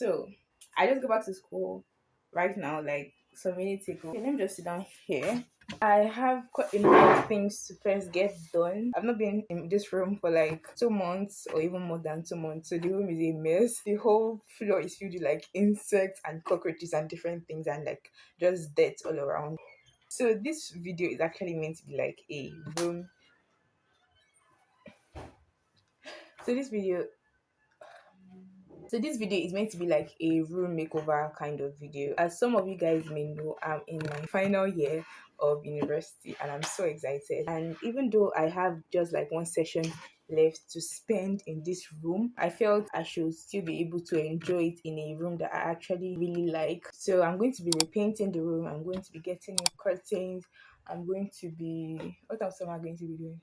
So I just go back to school right now, like some minutes ago. Okay, let me just sit down here. I have quite a lot of things to first get done. I've not been in this room for like 2 months or even more than 2 months. So the room is a mess. The whole floor is filled with like insects and cockroaches and different things and like just dirt all around. So this video is actually meant to be like a room. So this video So this video is meant to be like a room makeover kind of video. As some of you guys may know, I'm in my final year of university and I'm so excited. And even though I have just like one session left to spend in this room, I felt I should still be able to enjoy it in a room that I actually really like. So I'm going to be repainting the room. I'm going to be getting new curtains. I'm going to be, what else am I going to be doing?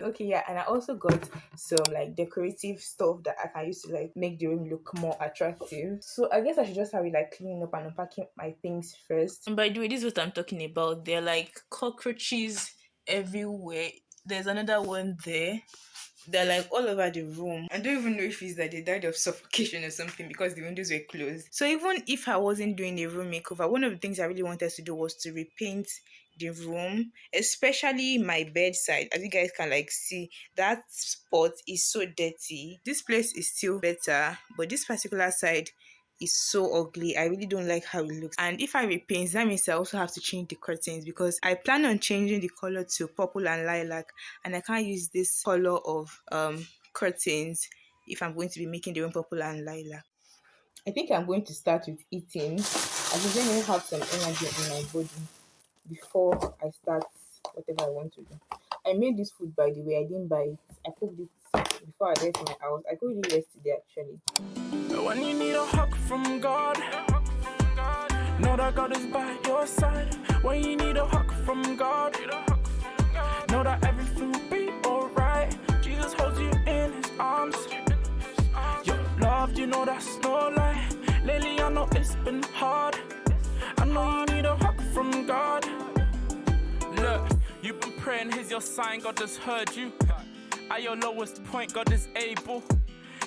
Okay, yeah, and I also got some like decorative stuff that I can use to like make the room look more attractive. So I guess I should just have it like cleaning up and unpacking my things first. And by the way, this is what I'm talking about. They're like cockroaches everywhere. There's another one there. They're like all over the room. I don't even know if it's that they died of suffocation or something because the windows were closed. So even if I wasn't doing a room makeover, one of the things I really wanted to do was to repaint the room, especially my bedside. As you guys can like see, that spot is so dirty. This place is still better, but this particular side is so ugly. I really don't like how it looks. And if I repaint, that means I also have to change the curtains because I plan on changing the color to purple and lilac, and I can't use this color of curtains if I'm going to be making the room purple and lilac. I think I'm going to start with eating. I think let me have some energy in my body before I start whatever I want to do. I made this food, by the way. I didn't buy it. I cooked it before I left my house. I cooked it yesterday actually. When you need a hug from God, know that God is by your side. When you need a hug from God, know that everything will be alright. Jesus holds you in his arms. You're loved, you know that's no lie. Lately I know it's been hard. I know you need a hug from God. Look, you've been praying, here's your sign, God has heard you. At your lowest point, God is able.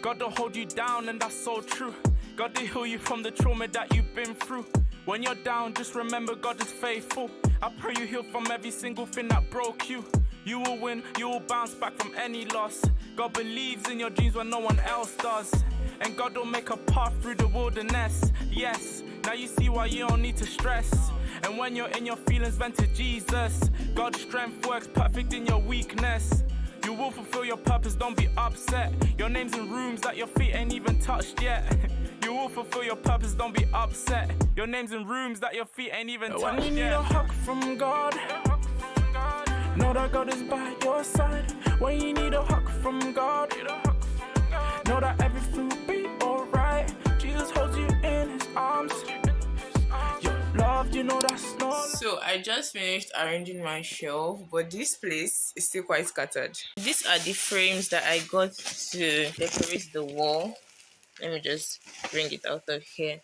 God will hold you down, and that's so true. God will heal you from the trauma that you've been through. When you're down, just remember God is faithful. I pray you heal from every single thing that broke you. You will win, you will bounce back from any loss. God believes in your dreams when no one else does. And God will make a path through the wilderness. Yes, now you see why you don't need to stress. And when you're in your feelings, vent to Jesus. God's strength works perfect in your weakness. You will fulfill your purpose, don't be upset. Your name's in rooms that your feet ain't even touched yet. You will fulfill your purpose, don't be upset. Your name's in rooms that your feet ain't even touched yet. When you need a hug from God, know that God is by your side. When you need a hug from God, know that everything will be alright. Jesus holds you in his arms. You're loved, you know that's not. So I just finished arranging my shelf, but this place is still quite scattered. These are the frames that I got to decorate the wall. Let me just bring it out of here.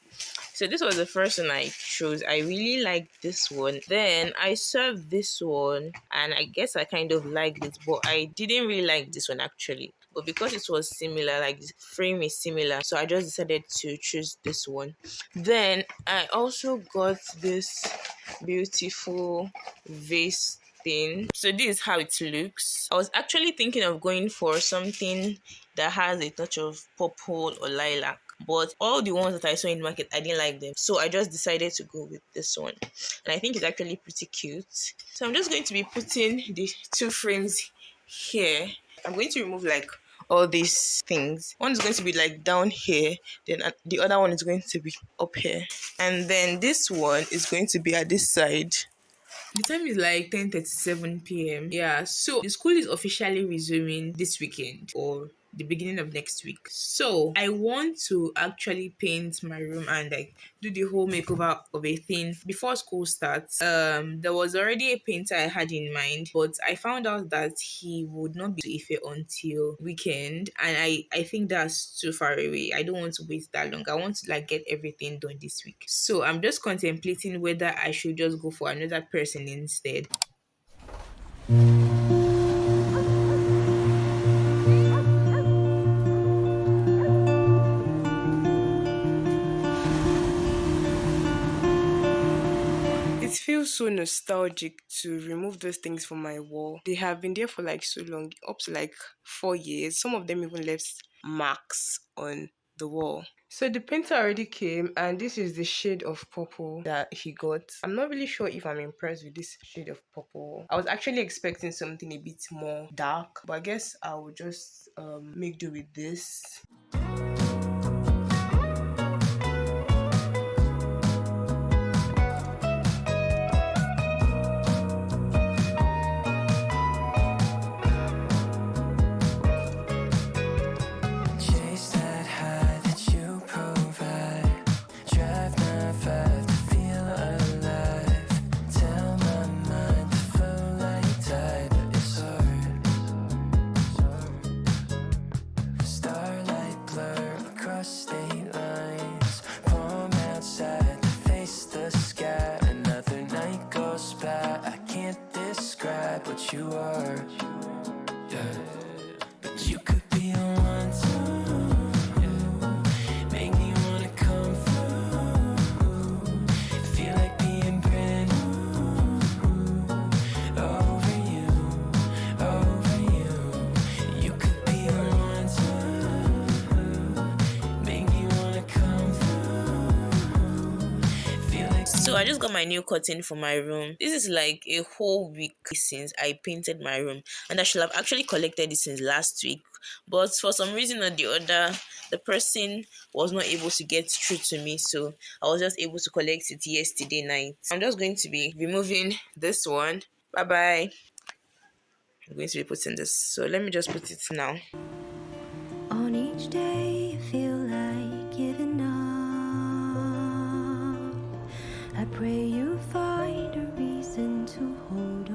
So this was the first one I chose. I really liked this one. Then I served this one, and I guess I kind of liked it, but I didn't really like this one actually. But because it was similar, like the frame is similar, so I just decided to choose this one. Then I also got this beautiful vase thing. So this is how it looks. I was actually thinking of going for something that has a touch of purple or lilac, but all the ones that I saw in the market, I didn't like them, so I just decided to go with this one, and I think it's actually pretty cute. So I'm just going to be putting the two frames here. I'm going to remove like all these things. One is going to be like down here, then the other one is going to be up here, and then this one is going to be at this side. The time is like 10:37 p.m. Yeah, so the school is officially resuming this weekend or the beginning of next week. So I want to actually paint my room and like do the whole makeover of a thing before school starts. There was already a painter I had in mind, but I found out that he would not be to Ife until weekend, and I think that's too far away. I don't want to wait that long. I want to like get everything done this week. So I'm just contemplating whether I should just go for another person instead. feels so nostalgic to remove those things from my wall. They have been there for like so long, up to like 4 years. Some of them even left marks on the wall. So the painter already came, and this is the shade of purple that he got. I'm not really sure if I'm impressed with this shade of purple. I was actually expecting something a bit more dark, but I guess I will just make do with this. Chase that high that you provide. Drive 9-5 to feel alive. Tell my mind to flow like tide, but it's hard. Starlight blur across state lines. Palm outside to face the sky. Another night goes by. I can't describe what you are. Yeah. But you could be the one to make me wanna come through. Feel like being brand new. Over you, over you. You could be the one to make me wanna come through. Feel like. So I just got my new curtain for my room. This is like a whole week since I painted my room, and I should have actually collected it since last week, but for some reason or the other, the person was not able to get through to me, so I was just able to collect it yesterday night. I'm just going to be removing this one. Bye bye. I'm going to be putting this, so let me just put it now. On each day you feel like giving up. I pray you find a reason to hold on.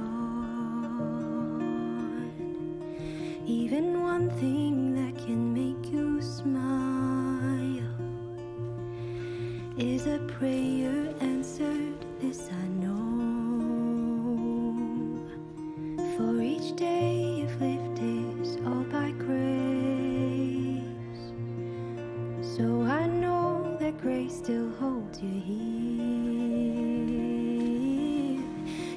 Even one thing that can make you smile is a prayer answered, this I know. For each day you've lived is all by grace. So I know that grace still holds you here.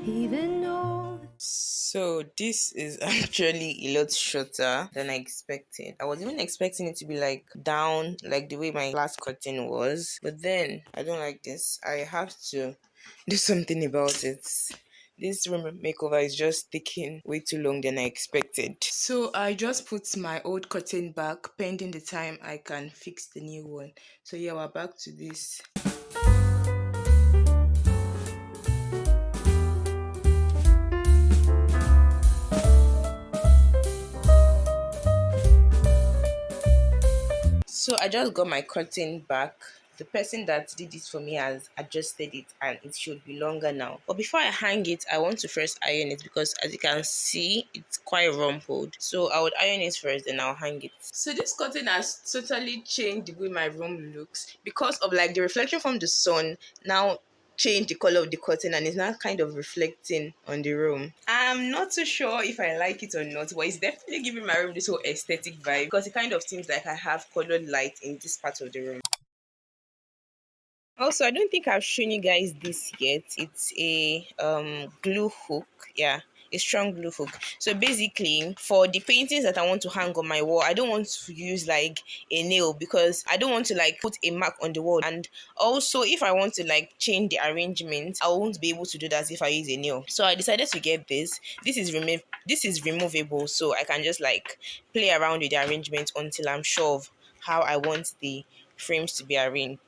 Even though. So this is actually a lot shorter than I expected. I was even expecting it to be like down, like the way my last curtain was. But then I don't like this. I have to do something about it. This room makeover is just taking way too long than I expected. So I just put my old curtain back, pending the time I can fix the new one. So yeah, we're back to this. So I just got my curtain back. The person that did it for me has adjusted it and it should be longer now. But before I hang it, I want to first iron it because as you can see, it's quite rumpled. So I would iron it first, then I'll hang it. So this curtain has totally changed the way my room looks because of like the reflection from the sun now change the color of the curtain and it's not kind of reflecting on the room. I'm not too sure if I like it or not, but it's definitely giving my room this whole aesthetic vibe because it kind of seems like I have colored light in this part of the room. Also, I don't think I've shown you guys this yet. It's a glue hook. Yeah, a strong glue hook. So basically, for the paintings that I want to hang on my wall, I don't want to use like a nail because I don't want to like put a mark on the wall. And also, if I want to like change the arrangement, I won't be able to do that if I use a nail. So I decided to get this. This is removable, so I can just like play around with the arrangement until I'm sure of how I want the frames to be arranged.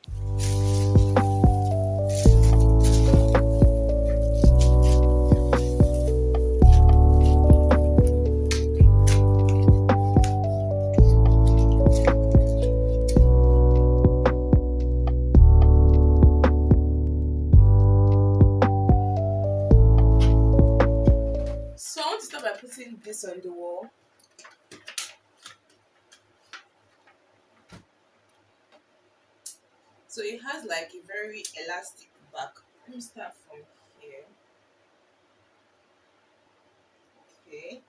So I want to start by putting this on the wall. So it has like a very elastic back. Let me start from here. Okay.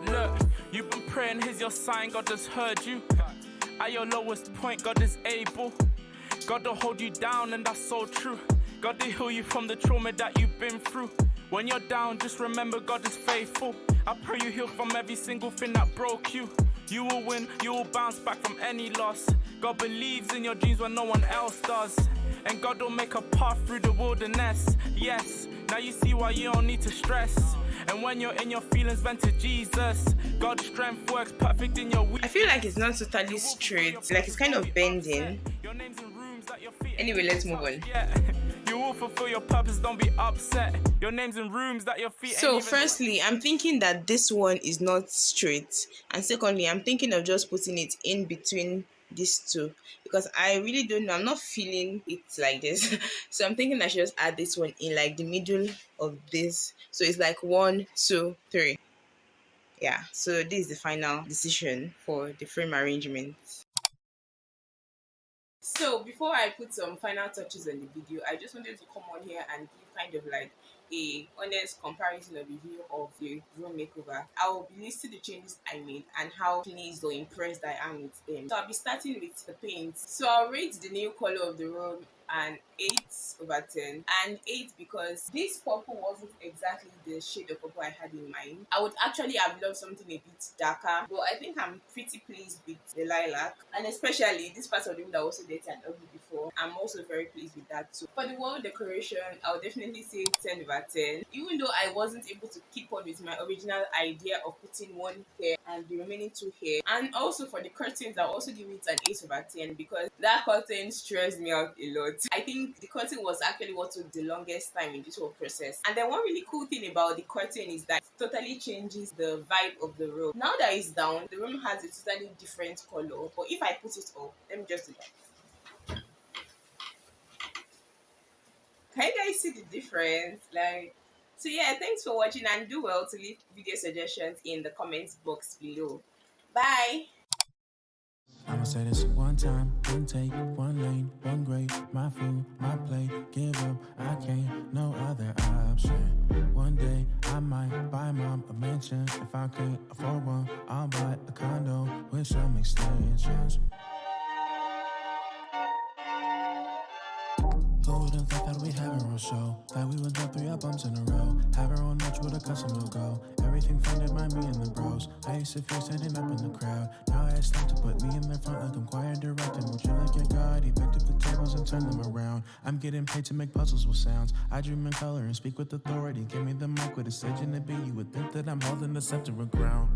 Look, you've been praying, here's your sign, God has heard you. At your lowest point, God is able. God will hold you down, and that's so true. God will heal you from the trauma that you've been through. When you're down, just remember God is faithful. I pray you heal from every single thing that broke you. You will win, you will bounce back from any loss. God believes in your dreams when no one else does. And God will make a path through the wilderness. Yes, now you see why you don't need to stress. And when you're in your feelings, vent to Jesus. God's strength works perfect in your weakness. I feel like it's not totally straight, like it's kind of bending. Anyway, let's move on. Yeah, you will fulfill your purpose, don't be upset. Your name's in rooms that your feet ain't So even- firstly, I'm thinking that this one is not straight, and secondly, I'm thinking of just putting it in between these two because I really don't know, I'm not feeling it like this. So I'm thinking I should just add this one in like the middle of this, so it's like 1, 2, 3. Yeah, so this is the final decision for the frame arrangement. So before I put some final touches on the video, I just wanted to come on here and give kind of like a honest comparison of review of the room makeover. I will be listing the changes I made and how pleased or impressed I am with them. So I'll be starting with the paint. So I'll rate the new color of the room an 8/10, and 8 because this purple wasn't exactly the shade of purple I had in mind. I would actually have loved something a bit darker, but I think I'm pretty pleased with the lilac, and especially this part of the room that was so dirty and ugly before. I'm also very pleased with that too. For the wall decoration, I would definitely say 10/10, even though I wasn't able to keep on with my original idea of putting one here and the remaining 2 here. And also for the curtains, I'll also give it an 8/10 because that curtain stressed me out a lot. I think the curtain was actually what took the longest time in this whole process. And then one really cool thing about the curtain is that it totally changes the vibe of the room. Now that it's down, the room has a totally different color. But if I put it up, let me just do that. Can you guys see the difference? So yeah, thanks for watching and do well to leave video suggestions in the comments box below. Bye! I'ma say this one time, one take, one lane, one grade, my food, my plate, give up, I can't, no other option. One day, I might buy mom a mansion. If I can't afford one, I'll buy a condo with some extensions. Who would've thought that we have a real show? That we would drop 3 albums in a row. Have our own match with a custom logo. Everything funded by me and the bros. I used to feel standing up in the crowd. Now I start to put me in the front like I'm choir directing. Would you look at God? He picked up the tables and turned them around. I'm getting paid to make puzzles with sounds. I dream in color and speak with authority. Give me the mic with a stage and a beat. You would think that I'm holding the scepter of ground.